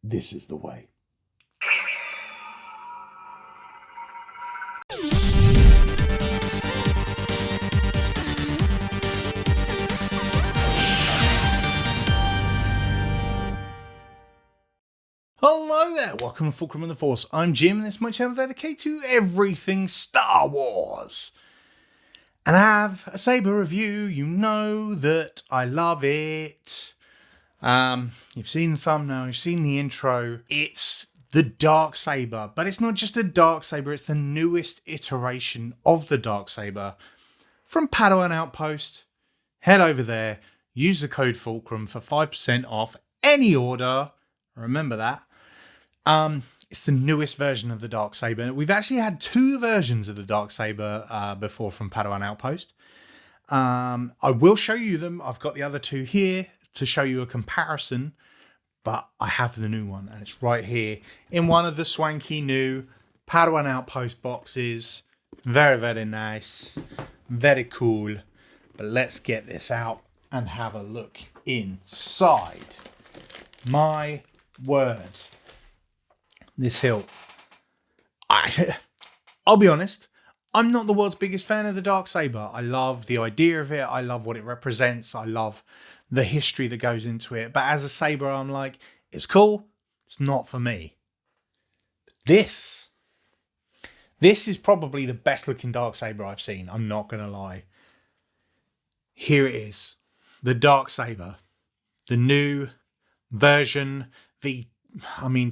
this is the way. Hello there, welcome to Fulcrum and the Force. I'm Jim, and this is my channel dedicated to everything Star Wars. And I have a saber review. You know that I love it. You've seen the thumbnail, you've seen the intro. It's the Darksaber, but it's not just a Darksaber, it's the newest iteration of the Darksaber from Padawan Outpost. Head over there, use the code Fulcrum for 5% off any order. Remember that. It's the newest version of the Darksaber. We've actually had two versions of the Darksaber before from Padawan Outpost. I will show you them. I've got the other two here to show you a comparison, but I have the new one, and it's right here in one of the swanky new Padawan Outpost boxes. Very, very nice. Very cool. But let's get this out and have a look inside. My word. This hilt. I'll be honest, I'm not the world's biggest fan of the Darksaber. I love the idea of it. I love what it represents. I love the history that goes into it. But as a saber, I'm like, it's cool. It's not for me. This is probably the best looking Darksaber I've seen. I'm not going to lie. Here it is. The Darksaber. The new version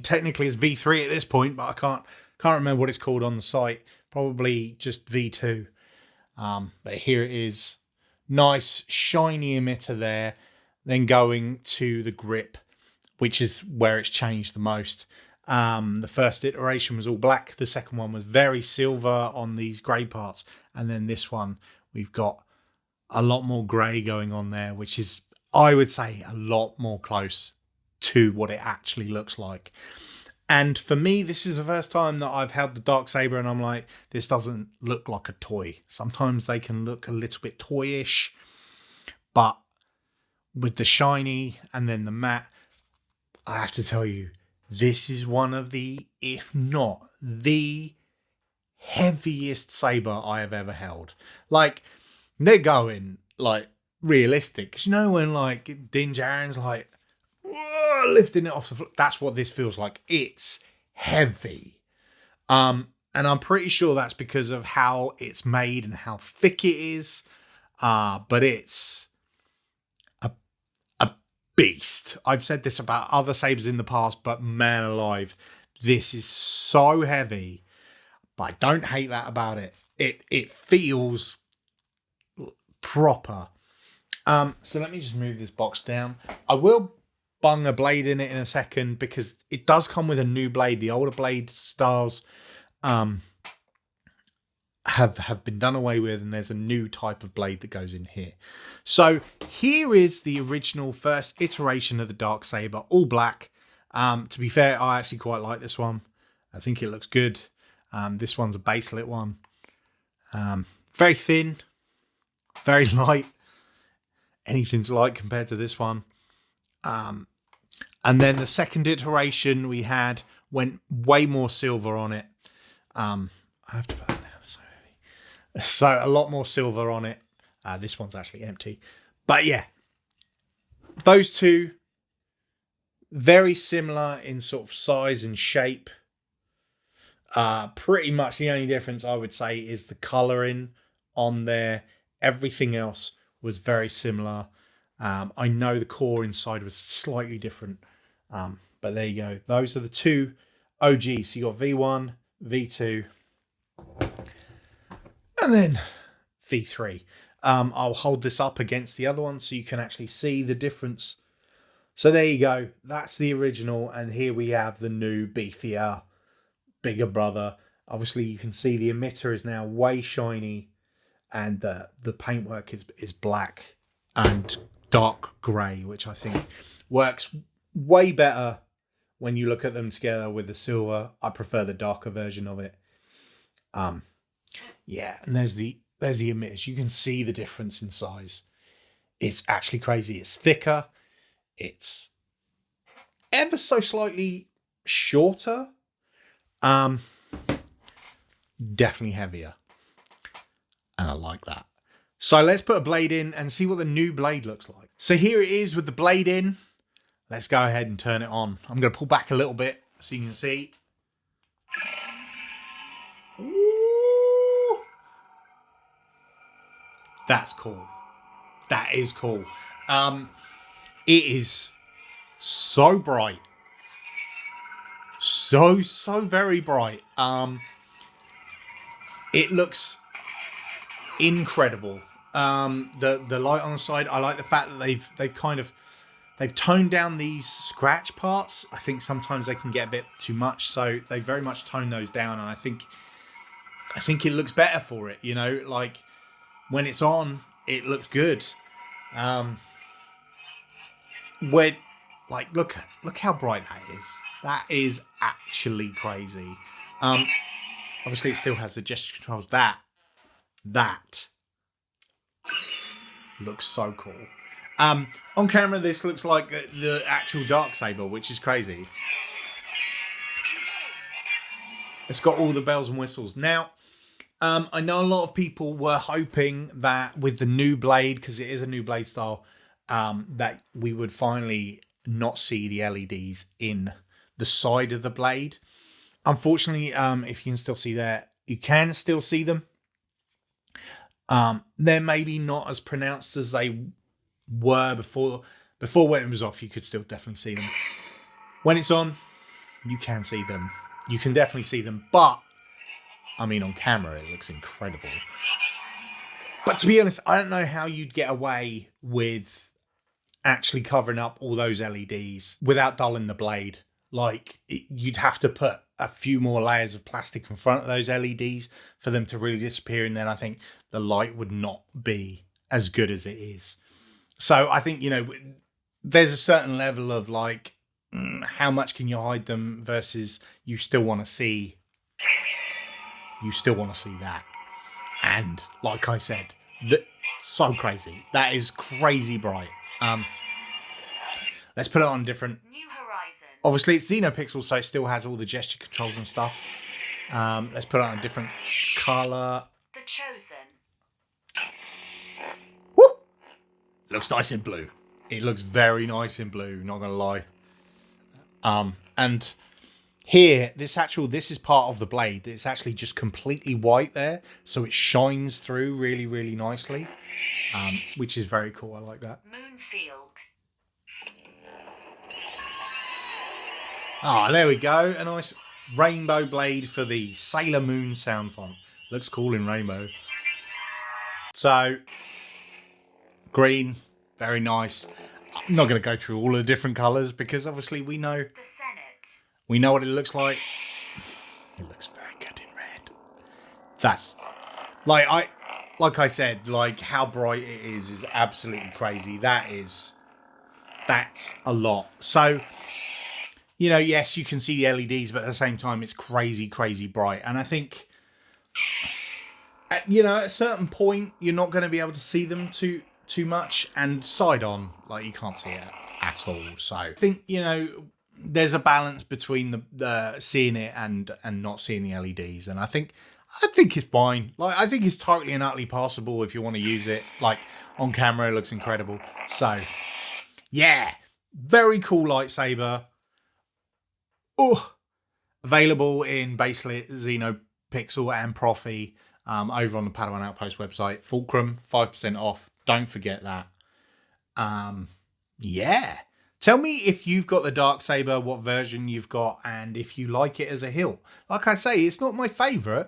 technically it's V3 at this point, but I can't remember what it's called on the site. Probably just V2. But here it is. Nice shiny emitter there. Then going to the grip, which is where it's changed the most. The first iteration was all black. The second one was very silver on these grey parts. And then this one, we've got a lot more grey going on there, which is, I would say, a lot more close to what it actually looks like. And for me, this is the first time that I've held the Darksaber and I'm like, this doesn't look like a toy. Sometimes they can look a little bit toyish, but with the shiny and then the matte, I have to tell you, this is one of the, if not the heaviest saber I have ever held. Like, they're going like realistic. 'Cause you know when like Din Djarin's like lifting it off the floor? That's what this feels like. It's heavy. And I'm pretty sure that's because of how it's made and how thick it is. But it's a beast. I've said this about other sabers in the past, but man alive, this is so heavy. But I don't hate that about it. It feels proper. So let me just move this box down. I will bung a blade in it in a second because it does come with a new blade. The older blade styles have been done away with, and there's a new type of blade that goes in here. So here is the original first iteration of the Darksaber, all black. To be fair, I actually quite like this one. I think it looks good. This one's a baselit one. Very thin, very light. Anything's light compared to this one. And then the second iteration we had went way more silver on it. I have to put that down. So heavy. So a lot more silver on it. This one's actually empty. But yeah, those two, very similar in sort of size and shape. Pretty much the only difference I would say is the colouring on there. Everything else was very similar. I know the core inside was slightly different, but there you go. Those are the two OGs. So you got V1, V2, and then V3. I'll hold this up against the other one so you can actually see the difference. So there you go. That's the original, and here we have the new, beefier, bigger brother. Obviously, you can see the emitter is now way shiny, and the paintwork is black and dark grey, which I think works way better when you look at them together with the silver. I prefer the darker version of it. Yeah, and there's the emitters. You can see the difference in size. It's actually crazy. It's thicker. It's ever so slightly shorter. Definitely heavier. And I like that. So let's put a blade in and see what the new blade looks like. So here it is with the blade in. Let's go ahead and turn it on. I'm going to pull back a little bit so you can see. Ooh. That's cool. That is cool. It is so bright. So very bright. It looks incredible. The light on the side, I like the fact that they've toned down these scratch parts. I think sometimes they can get a bit too much, so they very much tone those down, and I think it looks better for it, you know, like when it's on, it looks good. When, like, look how bright that is. That is actually crazy. Obviously it still has the gesture controls. That looks so cool. On camera, this looks like the actual Darksaber, which is crazy. It's got all the bells and whistles. Now, I know a lot of people were hoping that with the new blade, because it is a new blade style, that we would finally not see the LEDs in the side of the blade. Unfortunately, if you can still see there, you can still see them. They're maybe not as pronounced as they were before. Before when it was off, you could still definitely see them. When it's on, you can see them. You can definitely see them, but I mean, on camera, it looks incredible. But to be honest, I don't know how you'd get away with actually covering up all those LEDs without dulling the blade. Like, you'd have to put a few more layers of plastic in front of those LEDs for them to really disappear, and then I think the light would not be as good as it is. So I think, you know, there's a certain level of like, how much can you hide them versus you still want to see that. And like I said, so crazy. That is crazy bright. Let's put it on different. New horizon. Obviously, it's Xenopixel, so it still has all the gesture controls and stuff. Let's put it on a different color. The Chosen. Woo! Looks nice in blue. It looks very nice in blue. Not gonna lie. And here, this is part of the blade. It's actually just completely white there, so it shines through really, really nicely, which is very cool. I like that. Moonfield. Ah, there we go. A nice rainbow blade for the Sailor Moon sound font. Looks cool in rainbow. So, green, very nice. I'm not going to go through all of the different colours because obviously we know what it looks like. It looks very good in red. That's like I said, like how bright it is absolutely crazy. That's a lot. So, you know, yes, you can see the LEDs, but at the same time, it's crazy, crazy bright. And I think, you know, at a certain point, you're not going to be able to see them too much. And side on, like, you can't see it at all. So I think, you know, there's a balance between the seeing it and not seeing the LEDs. And I think it's fine. Like, I think it's totally and utterly possible if you want to use it. Like, on camera, it looks incredible. So, yeah, very cool lightsaber. Oh, available in baselit, Xenopixel, and Profi over on the Padawan Outpost website. Fulcrum, 5% off. Don't forget that. Yeah. Tell me if you've got the Darksaber, what version you've got, and if you like it as a hilt. Like I say, it's not my favourite,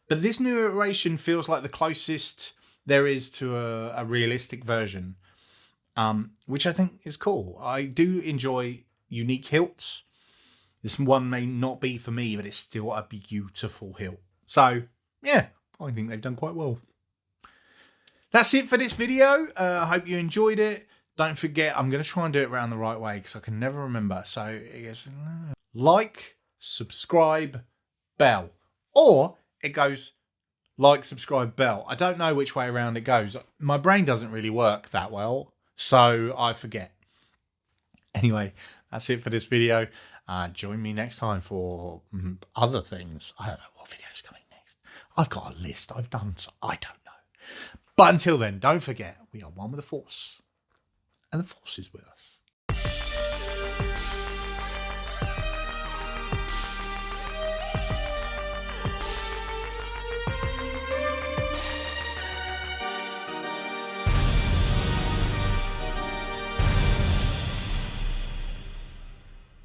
but this new iteration feels like the closest there is to a realistic version, which I think is cool. I do enjoy unique hilts. This one may not be for me, but it's still a beautiful hilt. So, yeah, I think they've done quite well. That's it for this video. I hope you enjoyed it. Don't forget, I'm going to try and do it around the right way because I can never remember. So, I guess, like, subscribe, bell. Or it goes like, subscribe, bell. I don't know which way around it goes. My brain doesn't really work that well, so I forget. Anyway, That's it for this video. Join me next time for other things. I don't know what video's coming next. I've got a list I've done, so I don't know. But until then, don't forget, we are one with the Force, and the Force is with us.